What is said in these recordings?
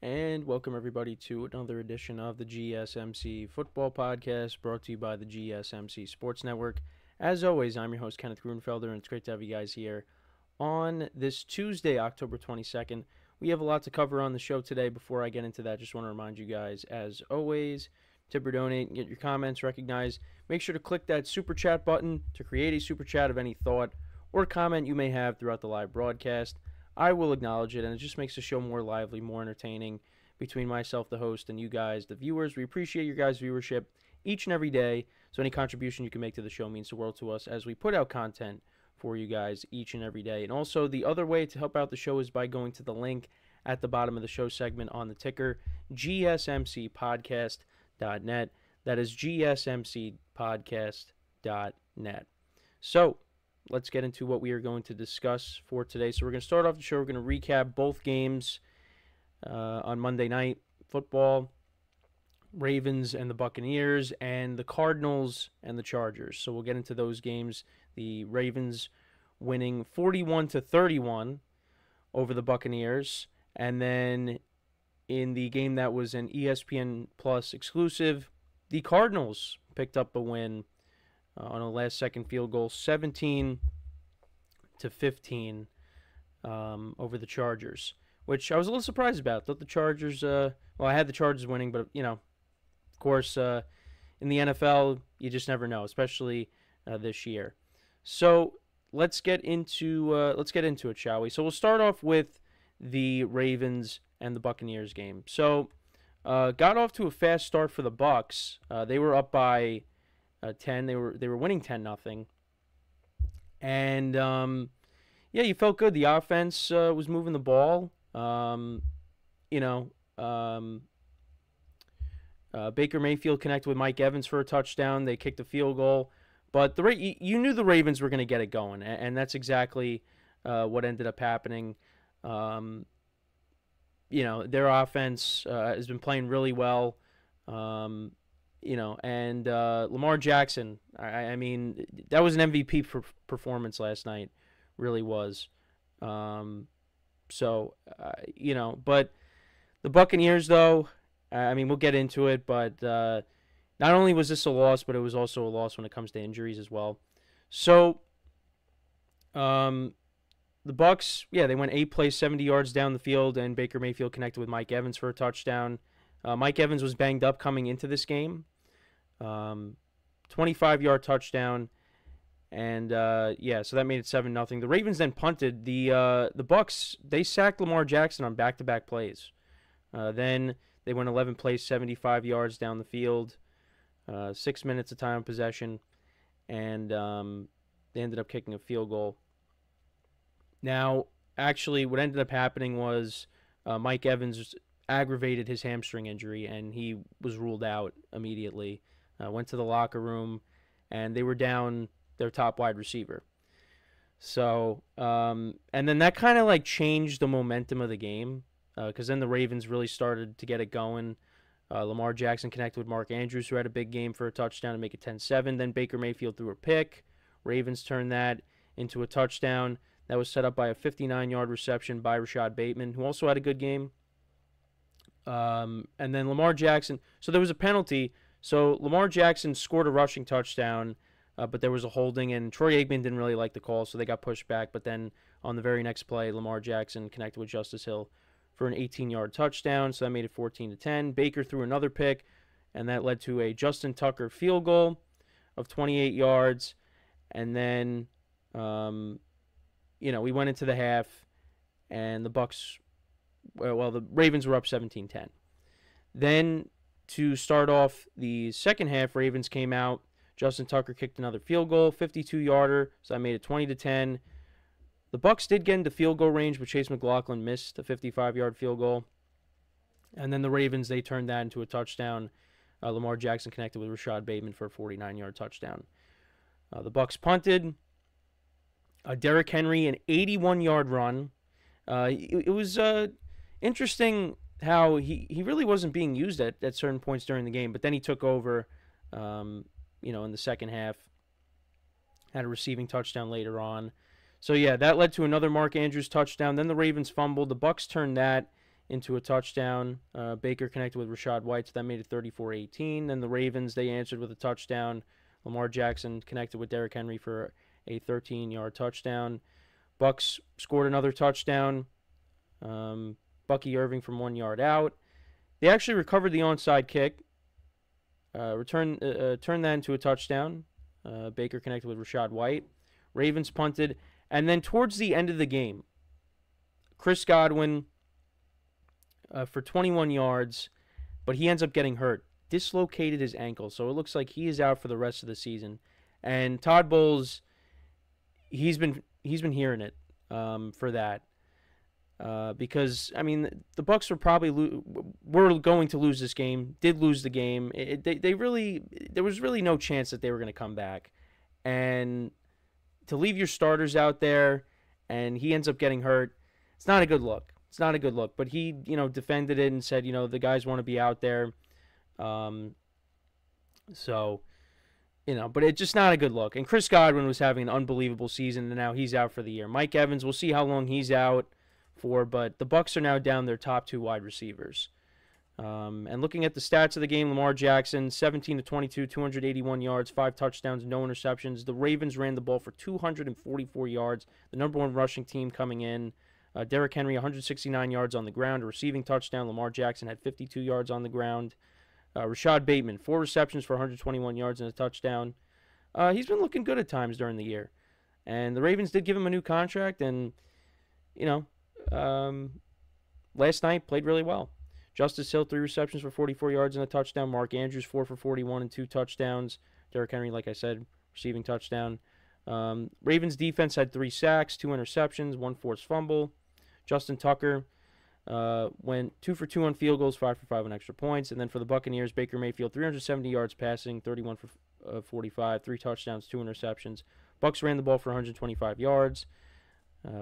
And welcome everybody to another edition of the GSMC Football Podcast, brought to you by the GSMC Sports Network. As always, I'm your host, Kenneth, and it's great to have you guys here on this Tuesday, October 22nd. We have a lot to cover on the show today. Before I get into that, just want to remind you guys, as always, tip or donate and get your comments recognized. Make sure to click that super chat button to create a super chat of any thought or comment you may have throughout the live broadcast. I will acknowledge it, and it just makes the show more lively, more entertaining between myself, the host, and you guys, the viewers. We appreciate your guys' viewership each and every day, so any contribution you can make to the show means the world to us as we put out content for you guys each and every day. And also, the other way to help out the show is by going to the link at the bottom of the show segment on the ticker, GSMCPodcast.net. That is GSMCPodcast.net. So, let's get into what we are going to discuss for today. So we're going to start off the show. We're going to recap both games on Monday Night Football, Ravens and the Buccaneers, and the Cardinals and the Chargers. So we'll get into those games. The Ravens winning 41-31 over the Buccaneers. And then in the game that was an ESPN Plus exclusive, the Cardinals picked up a win on a last-second field goal, 17-15 over the Chargers, which I was a little surprised about. Thought the Chargers, I had the Chargers winning, but of course, in the NFL, you just never know, especially this year. So let's get into it, shall we? So we'll start off with the Ravens and the Buccaneers game. So got off to a fast start for the Bucs. They were up by 10. They were winning 10-0, and you felt good. The offense was moving the ball. Baker Mayfield connected with Mike Evans for a touchdown. They kicked a field goal, but you knew the Ravens were going to get it going, and that's exactly what ended up happening. Their offense has been playing really well. And Lamar Jackson, I mean, that was an MVP performance last night, really was. But the Buccaneers, though, we'll get into it, but not only was this a loss, but it was also a loss when it comes to injuries as well. So, the Bucs, they went 8 plays, 70 yards down the field, and Baker Mayfield connected with Mike Evans for a touchdown. Mike Evans was banged up coming into this game. 25-yard touchdown, and so that made it 7-0. The Ravens then punted. The Bucs, they sacked Lamar Jackson on back-to-back plays. Then they went 11 plays, 75 yards down the field, 6 minutes of time of possession, and they ended up kicking a field goal. Now, actually, what ended up happening was Mike Evans aggravated his hamstring injury, and he was ruled out immediately. Went to the locker room, and they were down their top wide receiver. So, and then that kind of changed the momentum of the game, because then the Ravens really started to get it going. Lamar Jackson connected with Mark Andrews, who had a big game for a touchdown to make it 10-7. Then Baker Mayfield threw a pick. Ravens turned that into a touchdown. That was set up by a 59-yard reception by Rashad Bateman, who also had a good game. And then Lamar Jackson. So there was a penalty. So Lamar Jackson scored a rushing touchdown, but there was a holding, and Troy Aikman didn't really like the call, so they got pushed back. But then on the very next play, Lamar Jackson connected with Justice Hill for an 18-yard touchdown, so that made it 14-10. Baker threw another pick, and that led to a Justin Tucker field goal of 28 yards. And then, we went into the half, and the Bucs, the Ravens were up 17-10. Then to start off the second half, Ravens came out. Justin Tucker kicked another field goal, 52-yarder, so that made it 20-10. The Bucs did get into field goal range, but Chase McLaughlin missed a 55-yard field goal. And then the Ravens, they turned that into a touchdown. Lamar Jackson connected with Rashad Bateman for a 49-yard touchdown. The Bucs punted. Derrick Henry, an 81-yard run. It was interesting how he really wasn't being used at certain points during the game, but then he took over, in the second half. Had a receiving touchdown later on. So, that led to another Mark Andrews touchdown. Then the Ravens fumbled. The Bucs turned that into a touchdown. Baker connected with Rachaad White, so that made it 34-18. Then the Ravens, they answered with a touchdown. Lamar Jackson connected with Derrick Henry for a 13-yard touchdown. Bucks scored another touchdown. Bucky Irving from 1 yard out. They actually recovered the onside kick. Turned that into a touchdown. Baker connected with Rachaad White. Ravens punted. And then towards the end of the game, Chris Godwin for 21 yards, but he ends up getting hurt. Dislocated his ankle, so it looks like he is out for the rest of the season. And Todd Bowles, he's been hearing it for that. Because, I mean, the Bucs were going to lose this game, did lose the game. There was really no chance that they were going to come back. And to leave your starters out there and he ends up getting hurt, it's not a good look. It's not a good look. But he, defended it and said, the guys want to be out there. But it's just not a good look. And Chris Godwin was having an unbelievable season, and now he's out for the year. Mike Evans, we'll see how long he's out for, but the Bucs are now down their top 2 wide receivers. And looking at the stats of the game, Lamar Jackson, 17-22, 281 yards, 5 touchdowns, no interceptions. The Ravens ran the ball for 244 yards, the number 1 rushing team coming in. Derrick Henry, 169 yards on the ground, a receiving touchdown. Lamar Jackson had 52 yards on the ground. Rashad Bateman, 4 receptions for 121 yards and a touchdown. He's been looking good at times during the year. And the Ravens did give him a new contract, and, last night played really well. Justice Hill, 3 receptions for 44 yards and a touchdown. Mark Andrews, 4 for 41 and 2 touchdowns. Derrick Henry, like I said, receiving touchdown. Ravens defense had 3 sacks, 2 interceptions, 1 forced fumble. Justin Tucker went 2 for 2 on field goals, 5 for 5 on extra points. And then for the Buccaneers, Baker Mayfield, 370 yards passing, 31 for 45, 3 touchdowns, 2 interceptions. Bucs ran the ball for 125 yards.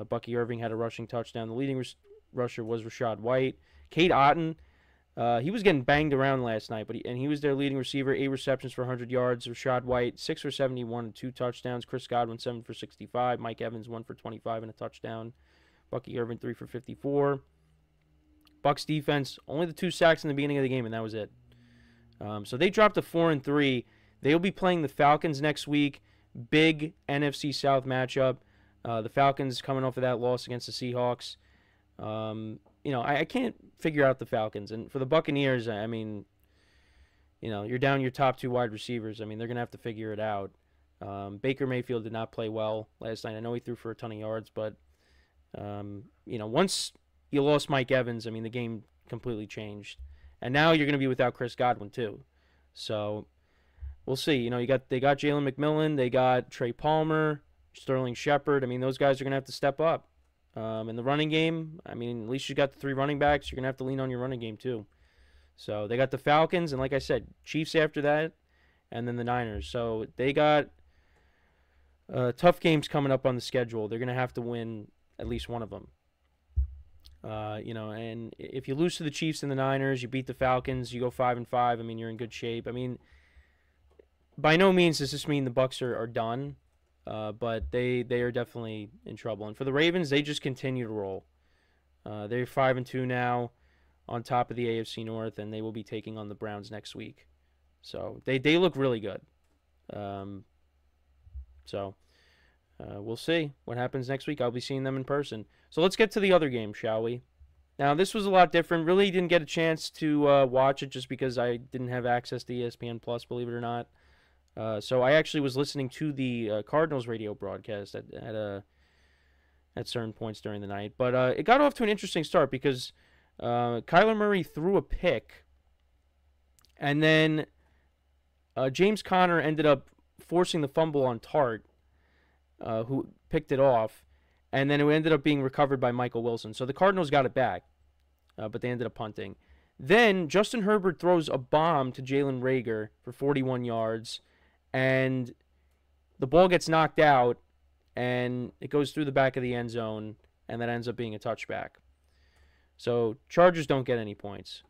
Bucky Irving had a rushing touchdown. The leading rusher was Rachaad White. Cade Otton, he was getting banged around last night, but he was their leading receiver, 8 receptions for 100 yards. Rachaad White, 6 for 71 and 2 touchdowns. Chris Godwin, 7 for 65. Mike Evans, 1 for 25 and a touchdown. Bucky Irving, 3 for 54. Bucs defense, only the 2 sacks in the beginning of the game, and that was it. So they dropped to 4-3. They'll be playing the Falcons next week. Big NFC South matchup. The Falcons coming off of that loss against the Seahawks. I can't figure out the Falcons. And for the Buccaneers, I mean, you're down your top 2 wide receivers. I mean, they're going to have to figure it out. Baker Mayfield did not play well last night. I know he threw for a ton of yards, but, once you lost Mike Evans, I mean, the game completely changed. And now you're going to be without Chris Godwin, too. So we'll see. They got Jalen McMillan. They got Trey Palmer, Sterling Shepard. I mean, those guys are going to have to step up. In the running game, I mean, at least you got the 3 running backs. You're going to have to lean on your running game, too. So they got the Falcons, and like I said, Chiefs after that, and then the Niners. So they got tough games coming up on the schedule. They're going to have to win at least one of them. And if you lose to the Chiefs and the Niners, you beat the Falcons, you go 5-5, I mean, you're in good shape. I mean, by no means does this mean the Bucs are done, but they are definitely in trouble. And for the Ravens, they just continue to roll. They're 5-2 now on top of the AFC North, and they will be taking on the Browns next week. So they look really good. We'll see what happens next week. I'll be seeing them in person. So let's get to the other game, shall we? Now, this was a lot different. Really didn't get a chance to watch it just because I didn't have access to ESPN Plus, believe it or not. So I actually was listening to the Cardinals radio broadcast at certain points during the night. But it got off to an interesting start because Kyler Murray threw a pick, and then James Conner ended up forcing the fumble on Tart, who picked it off, and then it ended up being recovered by Michael Wilson. So the Cardinals got it back, but they ended up punting. Then Justin Herbert throws a bomb to Jalen Reagor for 41 yards, and the ball gets knocked out, and it goes through the back of the end zone, and that ends up being a touchback. So Chargers don't get any points.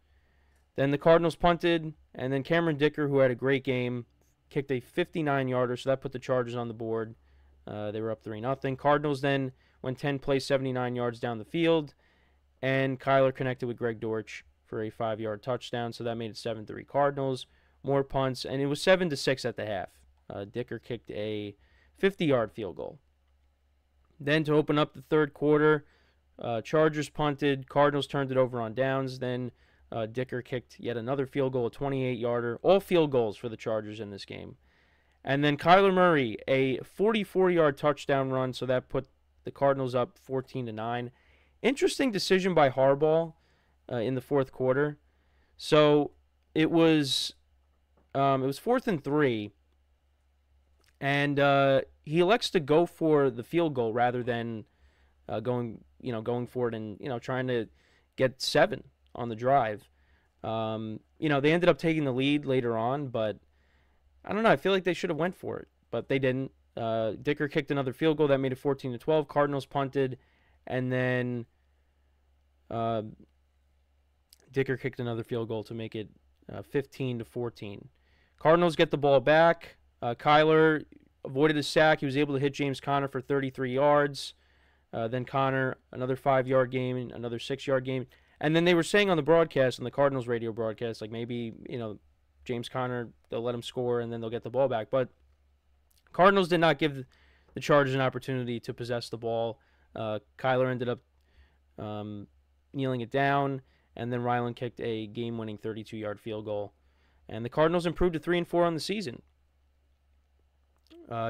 Then the Cardinals punted, and then Cameron Dicker, who had a great game, kicked a 59-yarder, so that put the Chargers on the board. They were up 3-0. Cardinals then went 10 plays, 79 yards down the field, and Kyler connected with Greg Dortch for a 5-yard touchdown, so that made it 7-3 Cardinals. More punts, and it was 7-6 at the half. Dicker kicked a 50-yard field goal. Then to open up the third quarter, Chargers punted, Cardinals turned it over on downs, then Dicker kicked yet another field goal, a 28-yarder. All field goals for the Chargers in this game. And then Kyler Murray, a 44-yard touchdown run, so that put the Cardinals up 14-9. Interesting decision by Harbaugh in the fourth quarter. So it was 4th and 3, and he elects to go for the field goal rather than going for it and trying to get 7 on the drive. They ended up taking the lead later on, but I don't know. I feel like they should have went for it, but they didn't. Dicker kicked another field goal that made it 14-12. Cardinals punted, and then Dicker kicked another field goal to make it 15-14. Cardinals get the ball back. Kyler avoided a sack. He was able to hit James Conner for 33 yards. Then Conner, another 5-yard game, another 6-yard game. And then they were saying on the broadcast, on the Cardinals radio broadcast, like maybe, James Conner, they'll let him score and then they'll get the ball back. But Cardinals did not give the Chargers an opportunity to possess the ball. Kyler ended up kneeling it down, and then Ryland kicked a game-winning 32-yard field goal. And the Cardinals improved to 3-4 on the season.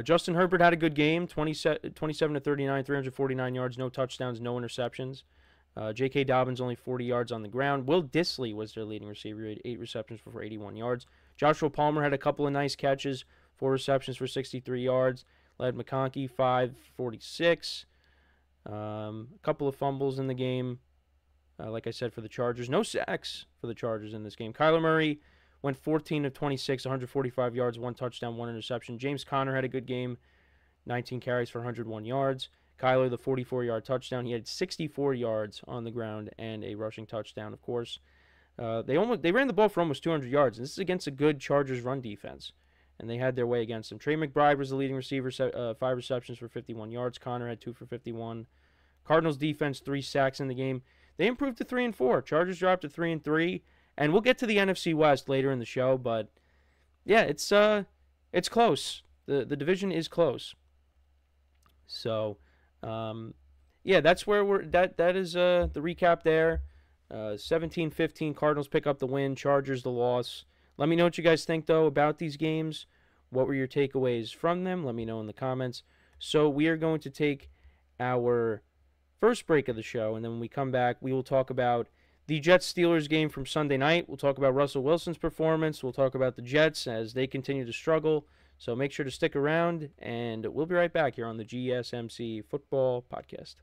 Justin Herbert had a good game, 27-39, 349 yards, no touchdowns, no interceptions. J.K. Dobbins only 40 yards on the ground. Will Dissly was their leading receiver. He had 8 receptions for 81 yards. Joshua Palmer had a couple of nice catches, 4 receptions for 63 yards. Led McConkey, 5-46. A couple of fumbles in the game, like I said, for the Chargers. No sacks for the Chargers in this game. Kyler Murray went 14-26, 145 yards, 1 touchdown, 1 interception. James Conner had a good game, 19 carries for 101 yards. Kyler, the 44-yard touchdown. He had 64 yards on the ground and a rushing touchdown, of course. They ran the ball for almost 200 yards, and this is against a good Chargers run defense, and they had their way against them. Trey McBride was the leading receiver, 5 receptions for 51 yards. Conner had 2 for 51. Cardinals defense, 3 sacks in the game. They improved to 3-4. Chargers dropped to 3-3, and we'll get to the NFC West later in the show, but yeah, it's close. The division is close. So, that's where that is the recap there. 17-15, Cardinals pick up the win, Chargers the loss. Let me know what you guys think, though, about these games. What were your takeaways from them? Let me know in the comments. So we are going to take our first break of the show, and then when we come back, we will talk about the Jets-Steelers game from Sunday night. We'll talk about Russell Wilson's performance. We'll talk about the Jets as they continue to struggle. So make sure to stick around, and we'll be right back here on the GSMC Football Podcast.